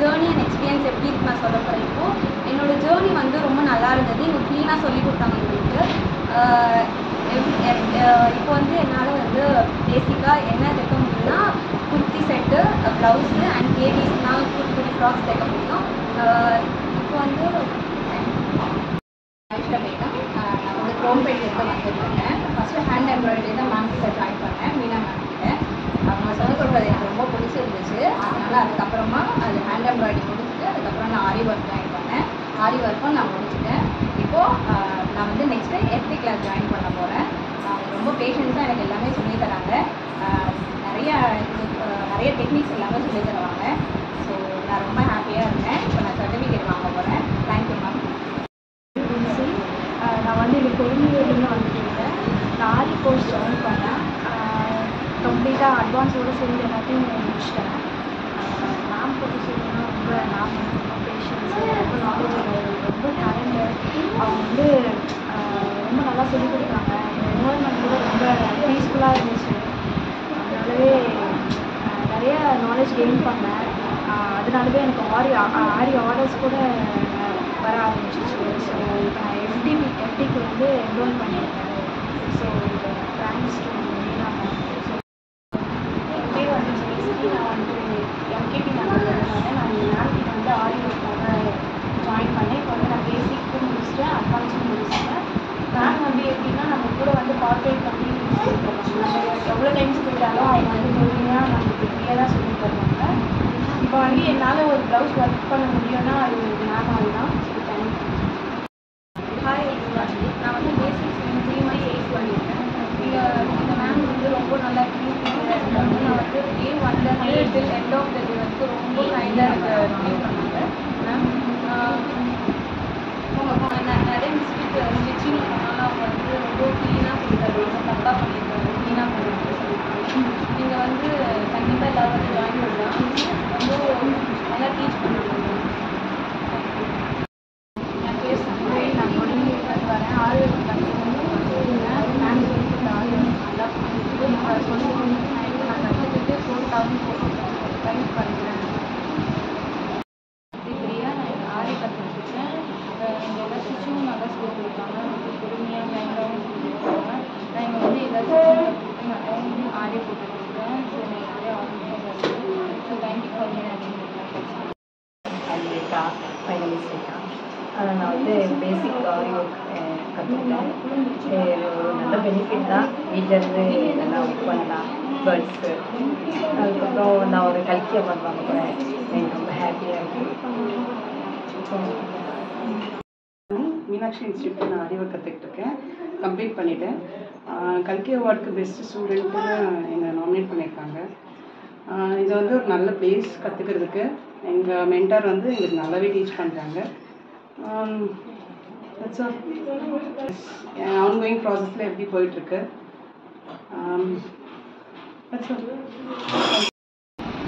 Journey and experience எப்படி இருக்கு நான் சொல்ல போகிறேன். என்னோட ஜேர்னி வந்து ரொம்ப நல்லா இருந்தது. இங்கே க்ளீனாக சொல்லி கொடுத்தாங்க எங்களுக்கு. இப்போ வந்து என்னால் வந்து பேசிக்காக என்ன தைக்க முடியும்னா குர்த்தி செட்டு, ப்ளவுஸு அண்ட் பேபிஸ்னால் குட்டி குட்டி ஃப்ராக்ஸ் தைக்க முடியும். இப்போ வந்து நான் வந்து குரோம்பேட்லேருந்து வந்துருக்கேன். ஃபஸ்ட்டு ஹேண்ட் எம்ப்ராய்டரி தான் மேம்கிட்ட ஜாயின் பண்ணேன், மீனா மேம்கிட்ட. அவங்க சொல்லிக் கொடுக்குறது எனக்கு ரொம்ப பிடிச்சிருந்துச்சு. அதனால் அதுக்கப்புறமா அது ஹேண்ட் எம்ப்ராய்டரி முடிச்சுட்டு அதுக்கப்புறம் நான் ஆரி ஒர்க் ஜாயின் பண்ணேன். ஆரி ஒர்க்கும் நான் முடிச்சுட்டேன். இப்போது நான் வந்து நெக்ஸ்ட்டு எஃப்டி கிளாஸ் ஜாயின் பண்ண போகிறேன். ரொம்ப பேஷன்ஸாக எனக்கு எல்லாமே சொல்லித் தராங்க. நிறைய டெக்னிக்ஸ் எல்லாமே சொல்லித் தருவாங்க. ஸோ நான் ரொம்ப ஹாப்பியாக இருக்கேன். இப்போ நான் சர்டிஃபிகேட் வாங்க போகிறேன். Thank you ma'am. நான் வந்து இங்கே கொழும்புலேருந்து வந்துருக்கேன். நான் ஆரி கோர்ஸ் ஜாயின் பண்ணேன். கம்ப்ளீட்டாக அட்வான்ஸோடு சேர்ந்து எல்லாத்தையும் முடிச்சிட்டேன். மேம் பற்றி சொல்லணும்னா ரொம்ப பேஷன்ஸு, ரொம்ப நாலேஜ், ரொம்ப டேலண்டட். அவங்க வந்து ரொம்ப நல்லா சொல்லிக் கொடுத்தாங்க. என்வால்மெண்ட் கூட ரொம்ப பீஸ்ஃபுல்லாக இருந்துச்சு. அதனாலவே நிறைய நாலேஜ் கெயின் பண்ணேன். அதனாலவே எனக்கு ஆரி ஆர்டர்ஸ் கூட வர ஆரம்பிச்சிச்சு. ஸோ இப்போ நான் எஃப்டிக்கு வந்து என்ரோல் பண்ணியிருக்கேன். So thanks to Meena ma'am. என் பேர் வந்து ஜெயஸ்ரீ. நான் வந்து எம்கேபி நகர்லேருந்து நான் மேம்கிட்ட வந்து ஆரி ஒர்க்காக ஜாயின் பண்ணேன். இப்போ வந்து நான் பேசிக்கும் முடிச்சிட்டேன், அட்வான்ஸும் முடிச்சிட்டேன். மேம் வந்து எப்படின்னா நம்ம கூட வந்து கார்பரேட் பண்ணி நம்ம எவ்வளோ டைம்ஸ் போயிட்டாலும் அவங்க வந்து பொறுமையாக நமக்கு கிளியராக சொல்லி தருவாங்க. இப்போ வந்து என்னால் ஒரு ப்ளவுஸ் ஒர்க் பண்ண முடியும்னா அது மேமால் தான். So thank you. Hi everyone. நான் வந்து பேசிக்ஸ் 3 months 8 பண்ணியிருக்கேன். இந்த மேம் வந்து ரொம்ப நல்லா க்ளீன் பண்ணி நான் வந்து டே 1 டில் எண்ட் ஆஃப் த டே வந்து ரொம்ப கைண்டாக எனக்கு க்ளீன் பண்ணாங்க மேம். நிறைய மிஸ்டேக் ஸ்டிச்சிங் பண்ணாலும் அவங்க வந்து ரொம்ப க்ளீனாக சொல்லி தருவாங்க. தப்பாக பண்ணியிருக்காங்க, க்ளீனாக பண்ணிட்டு சொல்லியிருக்காங்க. நீங்கள் வந்து கண்டிப்பாக எல்லாரும் ஜாயின் பண்ணலாம். ரொம்ப நல்லா டீச் பண்ணுவாங்க. என் பேர் சந்தை. நான் கொழும்புலேருந்து வரேன். ஆரி ஒர்க் கற்றுக்கிறேன். மேம் சொல்லி கொடுத்த ஆரி ஒர்க் நல்லா சொல்லி நான் கற்றுக்கிட்டு 4,000 டைம் பண்ணுறேன். இப்படியா நான் ஆரி கற்றுக்கிட்டேன். இங்கே எல்லாம் ஸ்டிச்சிங்கும் நல்லா சொல்லி கொடுப்பாங்க. பொறுமையாக லைனாகவும் சொல்லி கொடுப்பாங்க. நான் இங்கே வந்து எல்லா ஸ்டிச்சிங் கற்றுக்கிட்டு நான் டைம் ஆரி போட்டுருக்கேன். ஸோ நான் நிறைய ஆர்டர் பண்ணுறேன். So thank you for me. நான் வந்து பேசிக் ஆரி ஒர்க் கற்றுக்கிட்டேன். ஒரு நல்ல பெனிஃபிட் தான். வீட்டிலேருந்து நல்லா ஒர்க் பண்ணலாம். பேர்ட்ஸு அதுக்கப்புறம் நான் ஒரு கல்கி அவார்ட் வாங்க போகிறேன். எனக்கு ரொம்ப ஹாப்பியாக இருக்குது. மீனாட்சி இன்ஸ்டியூட்டில் நான் ஆரி ஒர்க் கற்றுக்கிட்டு இருக்கேன். கம்ப்ளீட் பண்ணிவிட்டேன். கல்கி அவார்டுக்கு பெஸ்ட்டு ஸ்டூடெண்ட்டு என்னை நாமினேட் பண்ணியிருக்காங்க. இது வந்து ஒரு நல்ல பிளேஸ் கற்றுக்கிறதுக்கு. எங்கள் மென்டார் வந்து எங்களுக்கு நல்லாவே டீச் பண்ணுறாங்க. ஆன்கோயிங் ப்ராசஸில் எப்படி போயிட்டுருக்கு.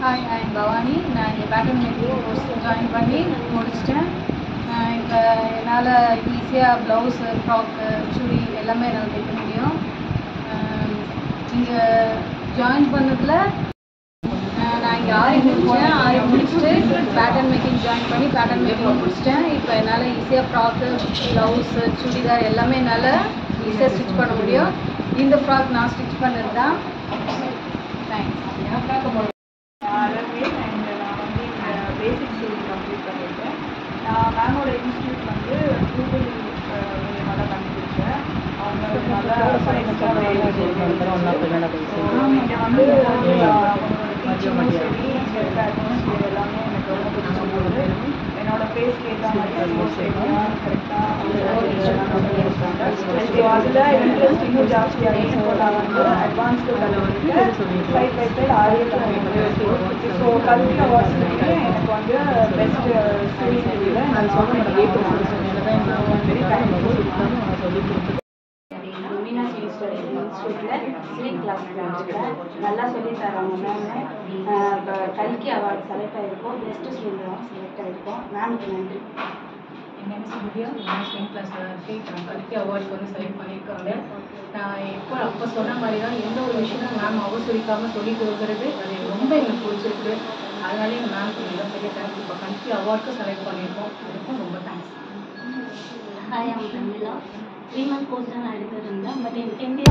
Hi, I am Bhavani. நான் இங்கே பேட்டர்ன் மேக்கிங் கோர்ஸ் ஜாயின் பண்ணி முடிச்சிட்டேன். இப்போ என்னால் ஈஸியாக ப்ளவுஸு, ஃப்ராக்கு, சுடி எல்லாமே என்னால் தைக்க முடியும். இங்கே ஜாயின் பண்ணதில் நான் இங்கே ஆரி முடித்தேன். ஆரி முடிச்சுட்டு பேட்டர்ன் மேக்கிங் ஜாயின் பண்ணி பேட்டர்ன் மேக்கிங் முடிச்சிட்டேன். இப்போ என்னால் ஈஸியாக ஃப்ராக்கு, ப்ளவுஸு, சுடிதார் எல்லாமே என்னால் ஈஸியாக ஸ்டிச் பண்ண முடியும். இந்த ஃப்ராக் நான் ஸ்டிச் பண்ணது தான். தேங்க்ஸ். நான் வந்து இங்கே பேசிக் ஸ்டேஜ் கம்ப்ளீட் பண்ணியிருக்கேன். நான் மேமோட இன்ஸ்டியூட் வந்து கூகுள் நல்லா கண்டுபிடிச்சேன். அவங்க நல்லா இங்கே வந்து டீச்சிங்கும் சரி, இங்கே இருக்க அட்மாஸ்பியர் எல்லாமே எனக்கு ரொம்ப பிடிச்சிருந்தது. என்னோட ஃபேஸ்க்கு ஏற்ற மாதிரி கரெக்டாக அதில் இன்ட்ரெஸ்ட் இன்னும் ஜாஸ்தியாகிடுச்சு. ஸோ நான் வந்து அட்வான்ஸ்டு கற்றுக்கிட்டு சைட் பை சைட் ஆரியத்தில் ஸோ கல்வி அவார்ட்ஸ் எனக்கு வந்து பெஸ்ட் ஸ்டூடெண்ட் நான் சொல்ல வெரி தேங்க்ஃபுல். மீனாட்சி இன்ஸ்டியூட்டில் ஸ்விங் கிளாஸ் போயிருக்கேன். நல்லா சொல்லி தராங்க மேம். இப்போ கல்கி அவார்டு செலக்ட் ஆகிருக்கோம். பெஸ்ட்டு ஸ்டூடெண்ட் செலக்ட் ஆகிருக்கோம். மேம்க்கு நன்றி. என் நேம் சூர்யா, நான் 10th கிளாஸில் இருக்கேன். இப்போ நான் கல்கி அவார்டுக்கு வந்து செலக்ட் பண்ணியிருக்காங்க. நான் அப்போ சொன்ன மாதிரி தான் எந்த ஒரு விஷயமும் மேம் அவசரிக்காமல் சொல்லிட்டு இருக்கிறது அது ரொம்ப எனக்கு பிடிச்சிருக்கு. அதனால எங்கள் மேம்க்கு மிகப்பெரிய தேங்க்ஸ். இப்போ கல்கி அவார்டுக்கு செலக்ட் பண்ணியிருக்கோம், அதுக்கும் ரொம்ப thanks. Hi, I'm Pramila. 3 month course தான் நான் எடுத்திருந்தேன். பட் எங்கள் MBA